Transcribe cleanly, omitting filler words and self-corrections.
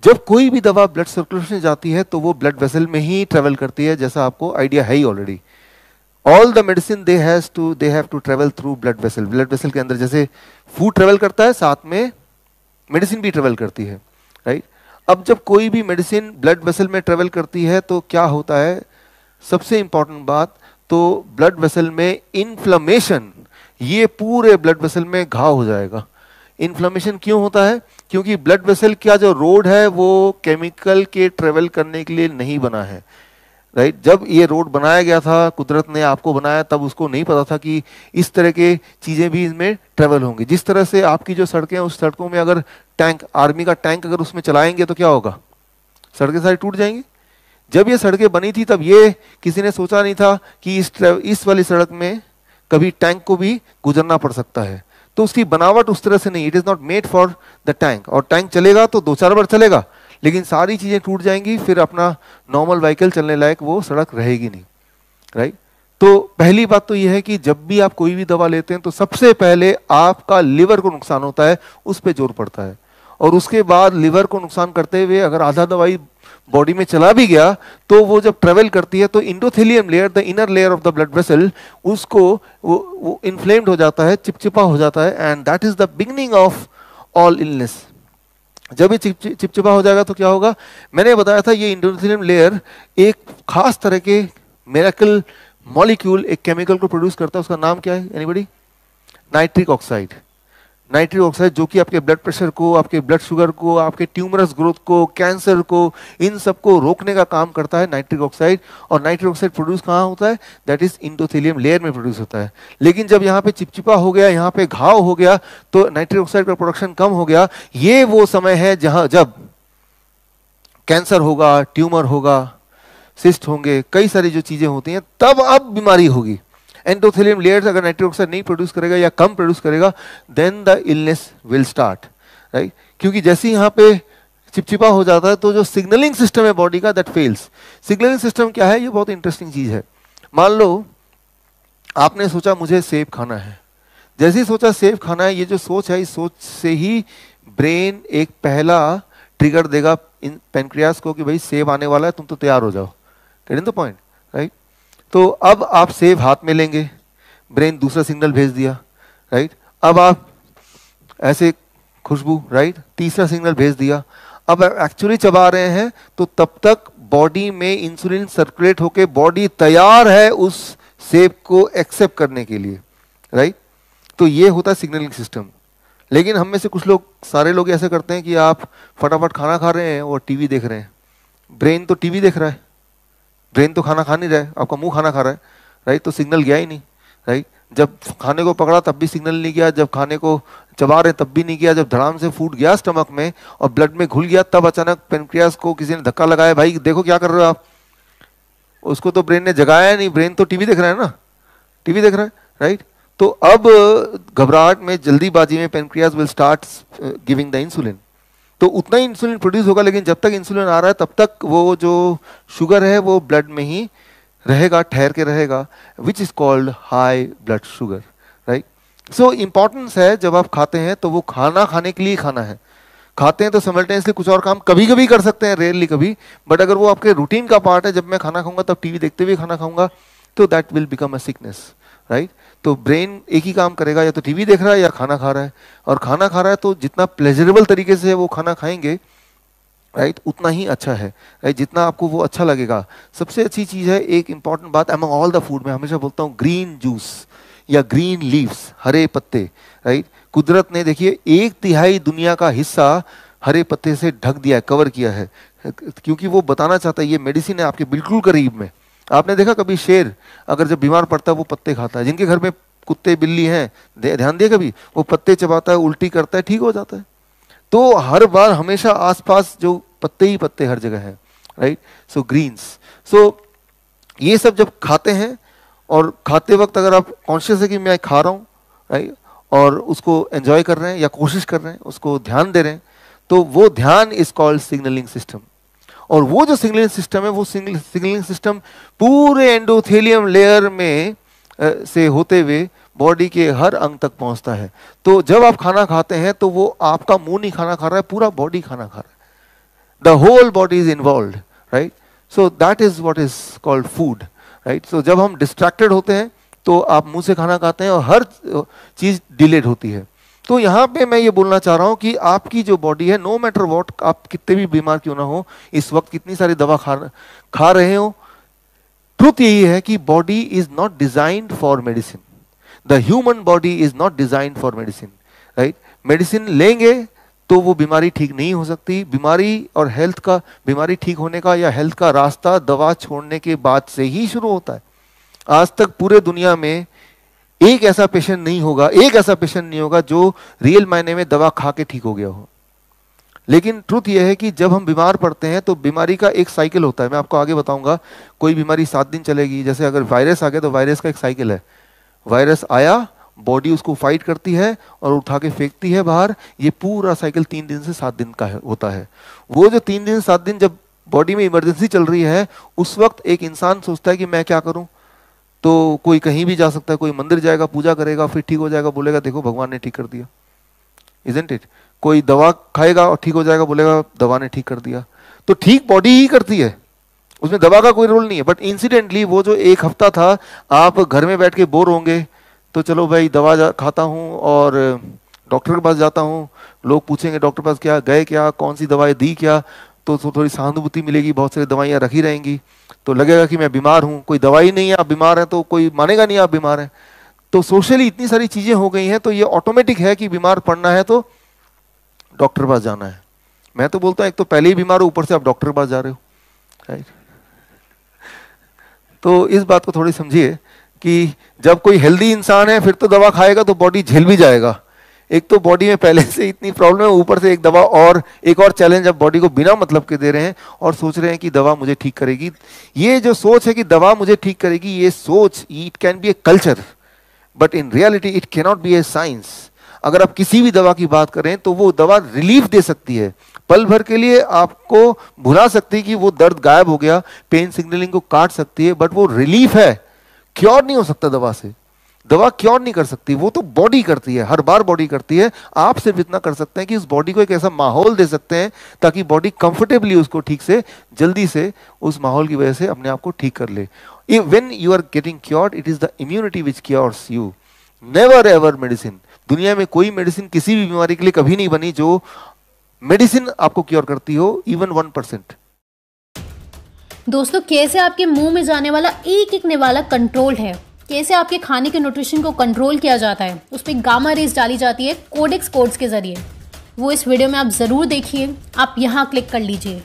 जब कोई भी दवा ब्लड सर्कुलेशन जाती है तो वो ब्लड वेसल में ही ट्रेवल करती है, जैसा आपको आइडिया है ही already. All the medicine they have to travel through blood vessel. Blood vessel के अंदर जैसे फूड ट्रेवल करता है, साथ में मेडिसिन भी ट्रेवल करती है, राइट। अब जब कोई भी मेडिसिन ब्लड वेसल में ट्रेवल करती है तो क्या होता है, सबसे इंपॉर्टेंट बात, तो ब्लड वेसल में इन्फ्लेमेशन, ये पूरे ब्लड वेसल में घाव हो जाएगा। इन्फ्लेमेशन क्यों होता है? क्योंकि ब्लड वेसल का जो रोड है वो केमिकल के ट्रेवल करने के लिए नहीं बना है, राइट। जब ये रोड बनाया गया था, कुदरत ने आपको बनाया, तब उसको नहीं पता था कि इस तरह के चीजें भी इसमें ट्रेवल होंगी। जिस तरह से आपकी जो सड़कें हैं, उस सड़कों में अगर टैंक, आर्मी का टैंक अगर उसमें चलाएंगे तो क्या होगा, सड़कें सारी टूट जाएंगी। जब ये सड़कें बनी थी तब ये किसी ने सोचा नहीं था कि इस वाली सड़क में कभी टैंक को भी गुजरना पड़ सकता है। तो उसकी बनावट उस तरह से नहीं, it is not made for the tank. और टैंक चलेगा तो 2-4 बार चलेगा, लेकिन सारी चीजें टूट जाएंगी, फिर अपना नॉर्मल व्हीकल चलने लायक वो सड़क रहेगी नहीं, राइट। तो पहली बात तो यह है कि जब भी आप कोई भी दवा लेते हैं तो सबसे पहले आपका लिवर को नुकसान होता है, उस पर जोर पड़ता है। और उसके बाद लिवर को नुकसान करते हुए अगर आधा दवाई बॉडी में चला भी गया तो वो जब ट्रेवल करती है तो endothelium layer, the inner layer of the blood vessel, उसको वो इन्फ्लेम्ड हो जाता है, चिपचिपा हो जाता है, and that is the beginning of all illness. जब ये चिपचिपा हो जाएगा तो क्या होगा, मैंने बताया था ये इंडोथेलियम लेयर एक खास तरह के मिरेकल मॉलिक्यूल, एक केमिकल को प्रोड्यूस करता है। उसका नाम क्या है, anybody? Nitric oxide. Nitric oxide जो कि आपके ब्लड प्रेशर को, आपके ब्लड शुगर को, आपके ट्यूमरस ग्रोथ को, कैंसर को, इन सब को रोकने का काम करता है नाइट्रिक ऑक्साइड। और नाइट्रिक ऑक्साइड प्रोड्यूस कहाँ होता है? दैट इज इंडोथेलियम लेयर में प्रोड्यूस होता है। लेकिन जब यहाँ पे चिपचिपा हो गया, यहाँ पे घाव हो गया, तो नाइट्रिक ऑक्साइड का प्रोडक्शन कम हो गया। ये वो समय है जहां जब कैंसर होगा, ट्यूमर होगा, सिस्ट होंगे, कई सारी जो चीजें होती हैं, तब अब बीमारी होगी। एंडोथेलियम लेयर्स अगर नाइट्रिक ऑक्साइड नहीं प्रोड्यूस करेगा या कम प्रोड्यूस करेगा, then the illness will start, right. क्योंकि जैसे ही यहाँ पे चिपचिपा हो जाता है तो जो सिग्नलिंग सिस्टम है बॉडी का, दैट फेल्स। सिग्नलिंग सिस्टम क्या है? ये बहुत इंटरेस्टिंग चीज है। मान लो आपने सोचा मुझे सेब खाना है, जैसे ही सोचा सेब खाना है, ये जो सोच है, इस सोच से ही ब्रेन एक पहला ट्रिगर देगा इन पेनक्रियास को कि भाई सेब आने वाला है, तुम तो तैयार हो जाओ। Getting the point, right. तो अब आप सेब हाथ में लेंगे, ब्रेन दूसरा सिग्नल भेज दिया, राइट। अब आप ऐसे खुशबू, राइट, तीसरा सिग्नल भेज दिया। अब एक्चुअली चबा रहे हैं तो तब तक बॉडी में इंसुलिन सर्कुलेट होके बॉडी तैयार है उस सेब को एक्सेप्ट करने के लिए, राइट। तो ये होता है सिग्नलिंग सिस्टम। लेकिन हम में से कुछ लोग, सारे लोग ऐसे करते हैं कि आप फटाफट खाना खा रहे हैं और टीवी देख रहे हैं। ब्रेन तो टीवी देख रहा है, ब्रेन तो खाना खा नहीं रहा है, आपका मुंह खाना खा रहा है, राइट। तो सिग्नल गया ही नहीं, राइट। जब खाने को पकड़ा तब भी सिग्नल नहीं गया, जब खाने को चबा रहे तब भी नहीं गया, जब धड़ाम से फूड गया स्टमक में और ब्लड में घुल गया, तब अचानक पेनक्रियास को किसी ने धक्का लगाया, भाई देखो क्या कर रहे हो आप। उसको तो ब्रेन ने जगाया नहीं, ब्रेन तो टीवी देख रहा है ना, टीवी देख रहा है, राइट। तो अब घबराहट में, जल्दीबाजी में pancreas will start giving the insulin. तो उतना ही इंसुलिन प्रोड्यूस होगा, लेकिन जब तक इंसुलिन आ रहा है तब तक वो जो शुगर है वो ब्लड में ही रहेगा, ठहर के रहेगा, which is called high blood sugar, right. So importance है, जब आप खाते हैं तो वो खाना खाने के लिए खाना है। खाते हैं तो सिमल्टेनियसली कुछ और काम कभी कभी कर सकते हैं, रेयरली कभी, बट अगर वो आपके रूटीन का पार्ट है, जब मैं खाना खाऊंगा तब टीवी देखते हुए खाना खाऊंगा, तो that will become a sickness, right. तो ब्रेन एक ही काम करेगा, या तो टीवी देख रहा है या खाना खा रहा है। और खाना खा रहा है तो जितना प्लेजरेबल तरीके से वो खाना खाएंगे, राइट, उतना ही अच्छा है, राइट, जितना आपको वो अच्छा लगेगा। सबसे अच्छी चीज है, एक इंपॉर्टेंट बात, अमंग ऑल द फूड, मैं हमेशा बोलता हूँ ग्रीन जूस या ग्रीन लीव्स, हरे पत्ते, राइट। कुदरत ने देखिए 1/3 दुनिया का हिस्सा हरे पत्ते से ढक दिया है, कवर किया है, क्योंकि वो बताना चाहता है ये मेडिसिन है आपके बिल्कुल करीब में। आपने देखा कभी शेर अगर जब बीमार पड़ता है वो पत्ते खाता है? जिनके घर में कुत्ते बिल्ली हैं, ध्यान दिए कभी, वो पत्ते चबाता है, उल्टी करता है, ठीक हो जाता है। तो हर बार हमेशा आसपास जो पत्ते ही पत्ते हर जगह है, राइट। सो ग्रीन्स, सो ये सब जब खाते हैं, और खाते वक्त अगर आप कॉन्शियस है कि मैं खा रहा हूँ, राइट, और उसको एंजॉय कर रहे हैं या कोशिश कर रहे हैं, उसको ध्यान दे रहे हैं, तो वो ध्यान इज कॉल्ड सिग्नलिंग सिस्टम। और वो जो सिग्नलिंग सिस्टम है, वो सिग्नलिंग सिस्टम पूरे एंडोथेलियम लेयर में से होते हुए बॉडी के हर अंग तक पहुंचता है। तो जब आप खाना खाते हैं तो वो आपका मुंह नहीं खाना खा रहा है, पूरा बॉडी खाना खा रहा है। the whole body is involved, right? So that is what is called food, right? So जब हम distracted होते हैं तो आप मुंह से खाना खाते हैं और हर चीज डिलेड होती है। तो यहाँ पे मैं ये बोलना चाह रहा हूँ कि आपकी जो बॉडी है, नो मैटर व्हाट, आप कितने भी बीमार क्यों ना हो, इस वक्त कितनी सारी दवा खा रहे हो, ट्रुथ यही है कि body is not designed for medicine. The human body is not designed for medicine, right? Medicine लेंगे तो वो बीमारी ठीक नहीं हो सकती। बीमारी और हेल्थ का, बीमारी ठीक होने का या हेल्थ का रास्ता दवा छोड़ने के बाद से ही शुरू होता है। आज तक पूरे दुनिया में एक ऐसा पेशेंट नहीं होगा जो रियल मायने में दवा खा के ठीक हो गया हो। लेकिन ट्रुथ यह है कि जब हम बीमार पड़ते हैं तो बीमारी का एक साइकिल होता है। मैं आपको आगे बताऊंगा। कोई बीमारी 7 दिन चलेगी, जैसे अगर वायरस आ गया तो वायरस का एक साइकिल है। वायरस आया, बॉडी उसको फाइट करती है और उठा के फेंकती है बाहर। ये पूरा साइकिल 3 दिन से 7 दिन का होता है। वो जो 3 दिन 7 दिन जब बॉडी में इमरजेंसी चल रही है, उस वक्त एक इंसान सोचता है कि मैं क्या करूं। तो कोई कहीं भी जा सकता है, कोई मंदिर जाएगा, पूजा करेगा, फिर ठीक हो जाएगा, बोलेगा देखो भगवान ने ठीक कर दिया, इजंट इट? कोई दवा खाएगा और ठीक हो जाएगा, बोलेगा दवा ने ठीक कर दिया। तो ठीक बॉडी ही करती है, उसमें दवा का कोई रोल नहीं है। बट इंसिडेंटली वो जो 1 हफ्ता था, आप घर में बैठ के बोर होंगे तो चलो भाई दवा खाता हूँ और डॉक्टर के पास जाता हूँ। लोग पूछेंगे डॉक्टर के पास क्या गए, क्या कौन सी दवाई दी, क्या, तो थोड़ी सहानुभूति मिलेगी, बहुत सारी दवाइयाँ रखी रहेंगी, तो लगेगा कि मैं बीमार हूँ। कोई दवाई नहीं है, आप बीमार हैं, तो कोई मानेगा नहीं आप बीमार हैं। तो सोशली इतनी सारी चीजें हो गई हैं, तो ये ऑटोमेटिक है कि बीमार पड़ना है तो डॉक्टर के पास जाना है। मैं तो बोलता हूँ एक तो पहले ही बीमार हो, ऊपर से आप डॉक्टर के पास जा रहे हो, राइट? तो इस बात को थोड़ी समझिए कि जब कोई हेल्दी इंसान है फिर तो दवा खाएगा तो बॉडी झेल भी जाएगा। एक तो बॉडी में पहले से इतनी प्रॉब्लम है, ऊपर से एक दवा और एक और चैलेंज अब बॉडी को बिना मतलब के दे रहे हैं और सोच रहे हैं कि दवा मुझे ठीक करेगी। ये जो सोच है कि दवा मुझे ठीक करेगी, ये सोच, it can be a culture but in reality it can not be A science. अगर आप किसी भी दवा की बात करें तो वो दवा रिलीफ दे सकती है, पल भर के लिए आपको भुला सकती है कि वो दर्द गायब हो गया, पेन सिग्नलिंग को काट सकती है, बट वो रिलीफ है, क्योर नहीं हो सकता दवा से। दवा क्योर नहीं कर सकती, वो तो बॉडी करती है, हर बार बॉडी करती है। आप सिर्फ इतना कर सकते हैं कि उस बॉडी को एक ऐसा माहौल दे सकते हैं ताकि बॉडी कंफर्टेबली उसको ठीक से, जल्दी से उस माहौल की वजह से अपने आप को ठीक कर ले। When you are getting cured, it is the immunity which cures you, never ever medicine. दुनिया में कोई मेडिसिन किसी भी बीमारी के लिए कभी नहीं बनी जो मेडिसिन आपको क्योर करती हो, इवन 1%। दोस्तों, कैसे आपके मुंह में जाने वाला एक एक निवाला कंट्रोल है, कैसे आपके खाने के न्यूट्रिशन को कंट्रोल किया जाता है, उस पर गामा रेज डाली जाती है कोडेक्स कोड्स के जरिए, वो इस वीडियो में आप जरूर देखिए। आप यहाँ क्लिक कर लीजिए।